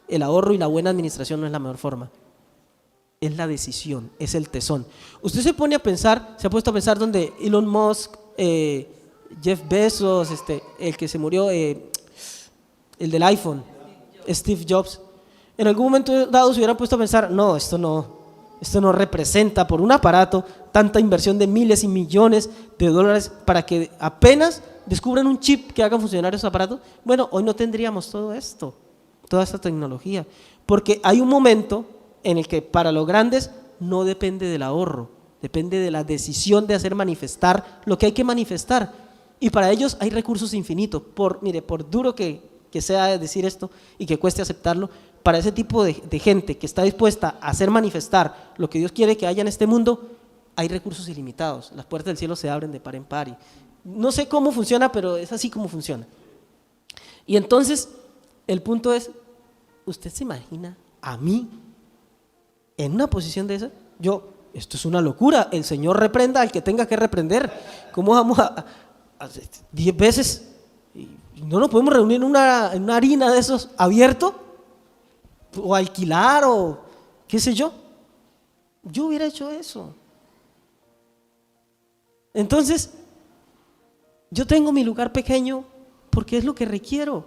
El ahorro y la buena administración no es la mejor forma. Es la decisión, es el tesón. Usted se ha puesto a pensar donde Elon Musk, Jeff Bezos, el que se murió, el del iPhone, Steve Jobs, en algún momento dado se hubieran puesto a pensar, no, esto no representa por un aparato tanta inversión de miles y millones de dólares para que apenas descubran un chip que haga funcionar esos aparatos. Bueno, hoy no tendríamos todo esto, toda esta tecnología, porque hay un momento en el que para los grandes no depende del ahorro, depende de la decisión de hacer manifestar lo que hay que manifestar. Y para ellos hay recursos infinitos. Por duro que sea decir esto y que cueste aceptarlo, para ese tipo de gente que está dispuesta a hacer manifestar lo que Dios quiere que haya en este mundo, hay recursos ilimitados. Las puertas del cielo se abren de par en par. Y no sé cómo funciona, pero es así como funciona. Y entonces, el punto es, ¿usted se imagina a mí en una posición de esa? Esto es una locura. El Señor reprenda al que tenga que reprender. ¿Cómo vamos a 10 veces? ¿No nos podemos reunir en una harina de esos abierto? ¿O alquilar o qué sé yo? Yo hubiera hecho eso. Entonces, yo tengo mi lugar pequeño porque es lo que requiero.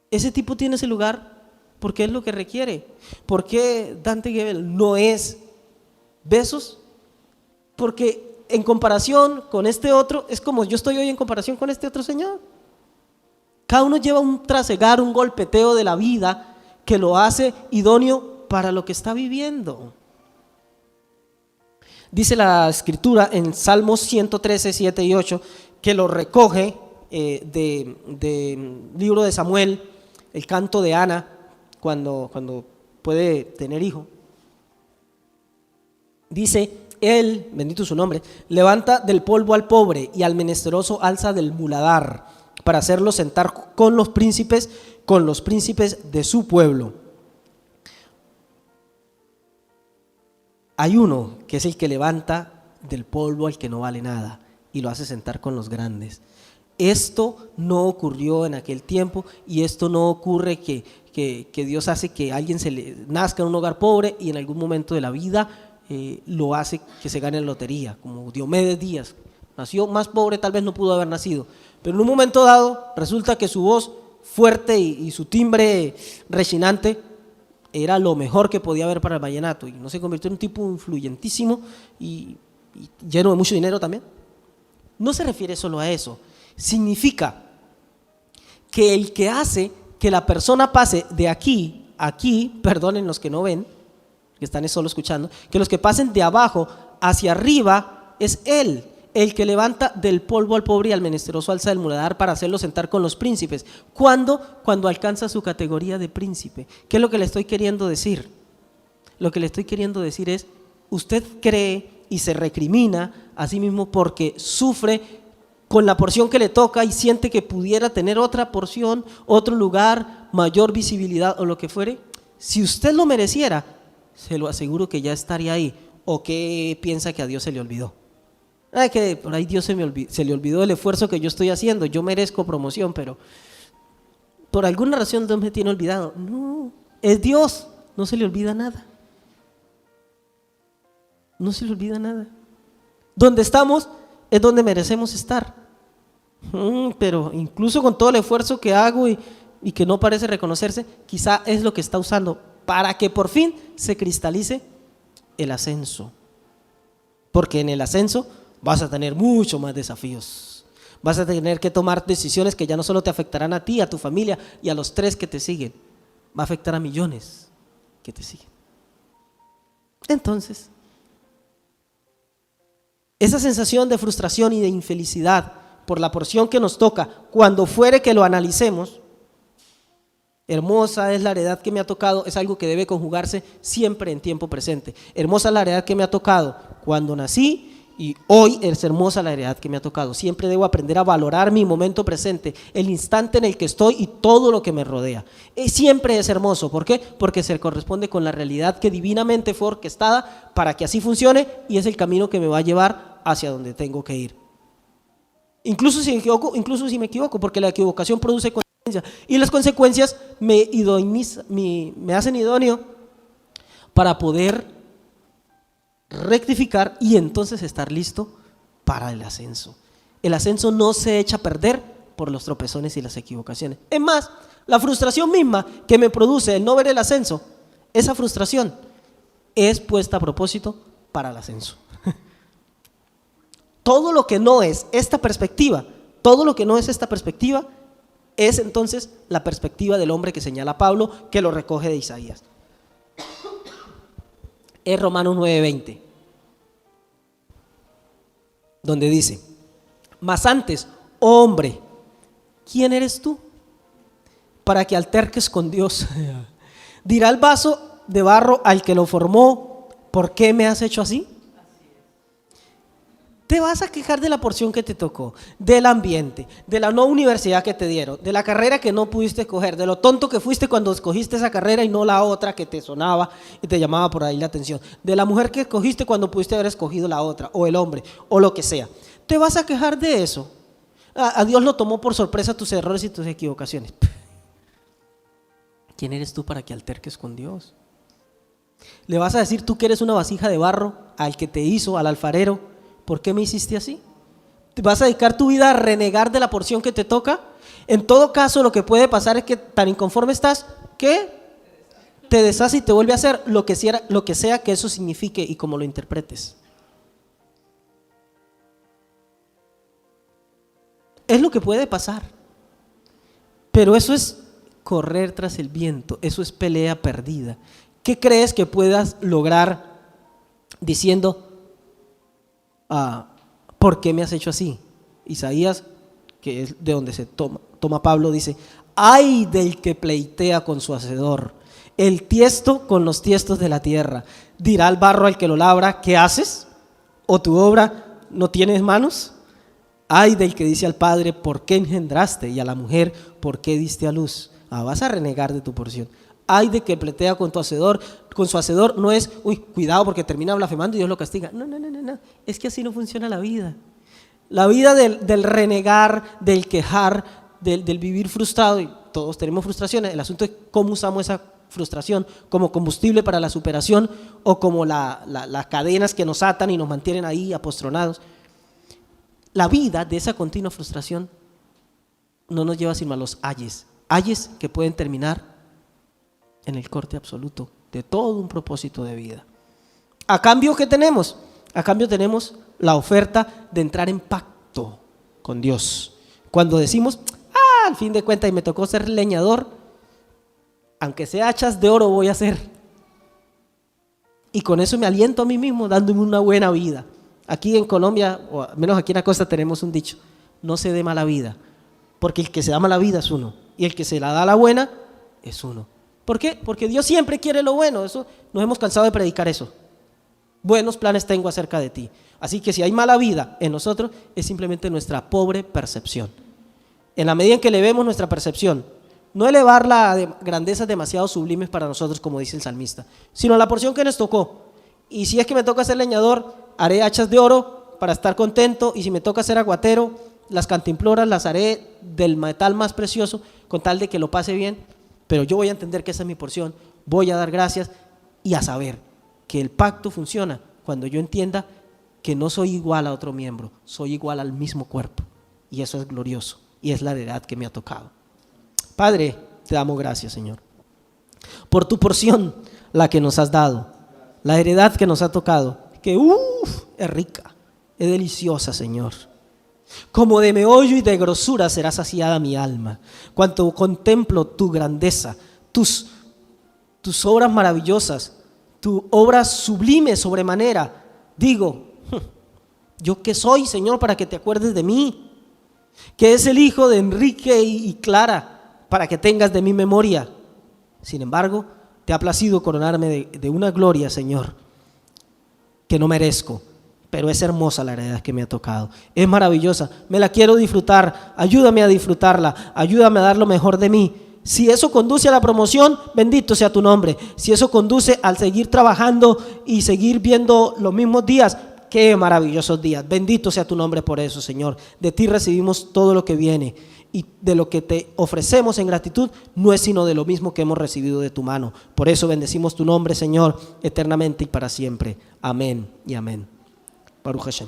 Ese tipo tiene ese lugar porque es lo que requiere. ¿Por qué Dante Gebel no es Bezos? Porque en comparación con este otro, es como yo estoy hoy en comparación con este otro señor. Cada uno lleva un trasegar, un golpeteo de la vida que lo hace idóneo para lo que está viviendo. Dice la escritura en Salmos 113, 7 y 8, que lo recoge del libro de Samuel, el canto de Ana, cuando puede tener hijo. Dice: Él, bendito su nombre, levanta del polvo al pobre y al menesteroso alza del muladar, para hacerlo sentar con los príncipes de su pueblo. Hay uno que es el que levanta del polvo al que no vale nada y lo hace sentar con los grandes. Esto no ocurrió en aquel tiempo, y esto no ocurre que Dios hace que alguien se le nazca en un hogar pobre y en algún momento de la vida lo hace que se gane la lotería, como Diomedes Díaz. Nació más pobre, tal vez no pudo haber nacido, pero en un momento dado resulta que su voz fuerte y su timbre rechinante era lo mejor que podía haber para el vallenato, y no se convirtió en un tipo influyentísimo y lleno de mucho dinero también. No se refiere solo a eso, significa que el que hace que la persona pase de aquí a aquí, perdonen los que no ven, que están solo escuchando, que los que pasen de abajo hacia arriba es Él, el que levanta del polvo al pobre y al menesteroso alza del muladar para hacerlo sentar con los príncipes. ¿Cuándo? Cuando alcanza su categoría de príncipe. ¿Qué es lo que le estoy queriendo decir? Lo que le estoy queriendo decir es: usted cree y se recrimina a sí mismo porque sufre con la porción que le toca y siente que pudiera tener otra porción, otro lugar, mayor visibilidad o lo que fuere. Si usted lo mereciera, se lo aseguro que ya estaría ahí. ¿O qué piensa que a Dios se le olvidó? Que por ahí Dios se le olvidó el esfuerzo que yo estoy haciendo, yo merezco promoción, pero por alguna razón Dios me tiene olvidado. No, es Dios, no se le olvida nada. No se le olvida nada. Donde estamos es donde merecemos estar. Pero incluso con todo el esfuerzo que hago y que no parece reconocerse, quizá es lo que está usando para que por fin se cristalice el ascenso. Porque en el ascenso vas a tener mucho más desafíos. Vas a tener que tomar decisiones que ya no solo te afectarán a ti, a tu familia y a los 3 que te siguen. Va a afectar a millones que te siguen. Entonces, esa sensación de frustración y de infelicidad por la porción que nos toca, cuando fuere que lo analicemos, hermosa es la heredad que me ha tocado, es algo que debe conjugarse siempre en tiempo presente. Hermosa es la heredad que me ha tocado cuando nací, y hoy es hermosa la heredad que me ha tocado. Siempre debo aprender a valorar mi momento presente, el instante en el que estoy y todo lo que me rodea. Siempre es hermoso. ¿Por qué? Porque se corresponde con la realidad que divinamente fue orquestada para que así funcione, y es el camino que me va a llevar hacia donde tengo que ir. Incluso si me equivoco, porque la equivocación produce consecuencias, y las consecuencias me hacen idóneo para poder rectificar y entonces estar listo para el ascenso. El ascenso no se echa a perder por los tropezones y las equivocaciones. Es más, la frustración misma que me produce el no ver el ascenso, esa frustración es puesta a propósito para el ascenso. Todo lo que no es esta perspectiva, es entonces la perspectiva del hombre que señala Pablo, que lo recoge de Isaías. Es Romanos 9:20, donde dice: mas antes, oh hombre, ¿quién eres tú para que alterques con Dios? Dirá el vaso de barro al que lo formó: ¿por qué me has hecho así? Te vas a quejar de la porción que te tocó, del ambiente, de la no universidad que te dieron, de la carrera que no pudiste escoger, de lo tonto que fuiste cuando escogiste esa carrera y no la otra que te sonaba y te llamaba por ahí la atención, de la mujer que escogiste cuando pudiste haber escogido la otra, o el hombre, o lo que sea. Te vas a quejar de eso. A Dios lo tomó por sorpresa tus errores y tus equivocaciones. ¿Quién eres tú para que alterques con Dios? Le vas a decir tú que eres una vasija de barro al que te hizo, al alfarero: ¿por qué me hiciste así? ¿Te vas a dedicar tu vida a renegar de la porción que te toca? En todo caso, lo que puede pasar es que tan inconforme estás que te deshace y te vuelve a hacer lo que sea que eso signifique y como lo interpretes. Es lo que puede pasar. Pero eso es correr tras el viento, eso es pelea perdida. ¿Qué crees que puedas lograr diciendo: ¿por qué me has hecho así? Isaías, que es de donde se toma Pablo, dice: ay del que pleitea con su hacedor, el tiesto con los tiestos de la tierra. Dirá el barro al que lo labra: ¿qué haces? ¿O tu obra no tienes manos? Ay del que dice al padre: ¿por qué engendraste? Y a la mujer: ¿por qué diste a luz? Vas a renegar de tu porción. Ay de que pletea con tu hacedor, con su hacedor. No es, uy, cuidado porque termina blasfemando y Dios lo castiga. No. Es que así no funciona la vida. La vida del renegar, del quejar, del vivir frustrado, y todos tenemos frustraciones. El asunto es cómo usamos esa frustración como combustible para la superación o como las cadenas que nos atan y nos mantienen ahí apostronados. La vida de esa continua frustración no nos lleva sino a los ayes que pueden terminar en el corte absoluto de todo un propósito de vida. ¿A cambio qué tenemos? A cambio tenemos la oferta de entrar en pacto con Dios. Cuando decimos: al fin de cuentas, y me tocó ser leñador, aunque sea hachas de oro voy a hacer. Y con eso me aliento a mí mismo, dándome una buena vida. Aquí en Colombia, o al menos aquí en la costa, tenemos un dicho: no se dé mala vida, porque el que se da mala vida es uno, y el que se la da la buena es uno. ¿Por qué? Porque Dios siempre quiere lo bueno. Eso, nos hemos cansado de predicar eso. Buenos planes tengo acerca de ti. Así que si hay mala vida en nosotros, es simplemente nuestra pobre percepción. En la medida en que elevemos nuestra percepción, no elevarla a grandezas demasiado sublimes para nosotros, como dice el salmista, sino la porción que nos tocó. Y si es que me toca ser leñador, haré hachas de oro para estar contento, y si me toca ser aguatero, las cantimploras las haré del metal más precioso, con tal de que lo pase bien. Pero yo voy a entender que esa es mi porción, voy a dar gracias y a saber que el pacto funciona cuando yo entienda que no soy igual a otro miembro, soy igual al mismo cuerpo, y eso es glorioso y es la heredad que me ha tocado. Padre, te damos gracias, Señor, por tu porción, la que nos has dado, la heredad que nos ha tocado, que es rica, es deliciosa, Señor. Como de meollo y de grosura será saciada mi alma, cuanto contemplo tu grandeza, tus obras maravillosas, tu obra sublime sobremanera. Digo: ¿yo qué soy, Señor, para que te acuerdes de mí? ¿Qué es el hijo de Enrique y Clara para que tengas de mi memoria? Sin embargo, te ha placido coronarme de una gloria, Señor, que no merezco. Pero es hermosa la heredad que me ha tocado, es maravillosa, me la quiero disfrutar. Ayúdame a disfrutarla, ayúdame a dar lo mejor de mí. Si eso conduce a la promoción, bendito sea tu nombre. Si eso conduce al seguir trabajando y seguir viendo los mismos días, qué maravillosos días. Bendito sea tu nombre por eso, Señor. De ti recibimos todo lo que viene, y de lo que te ofrecemos en gratitud no es sino de lo mismo que hemos recibido de tu mano. Por eso bendecimos tu nombre, Señor, eternamente y para siempre. Amén y amén. Baruch Hashem.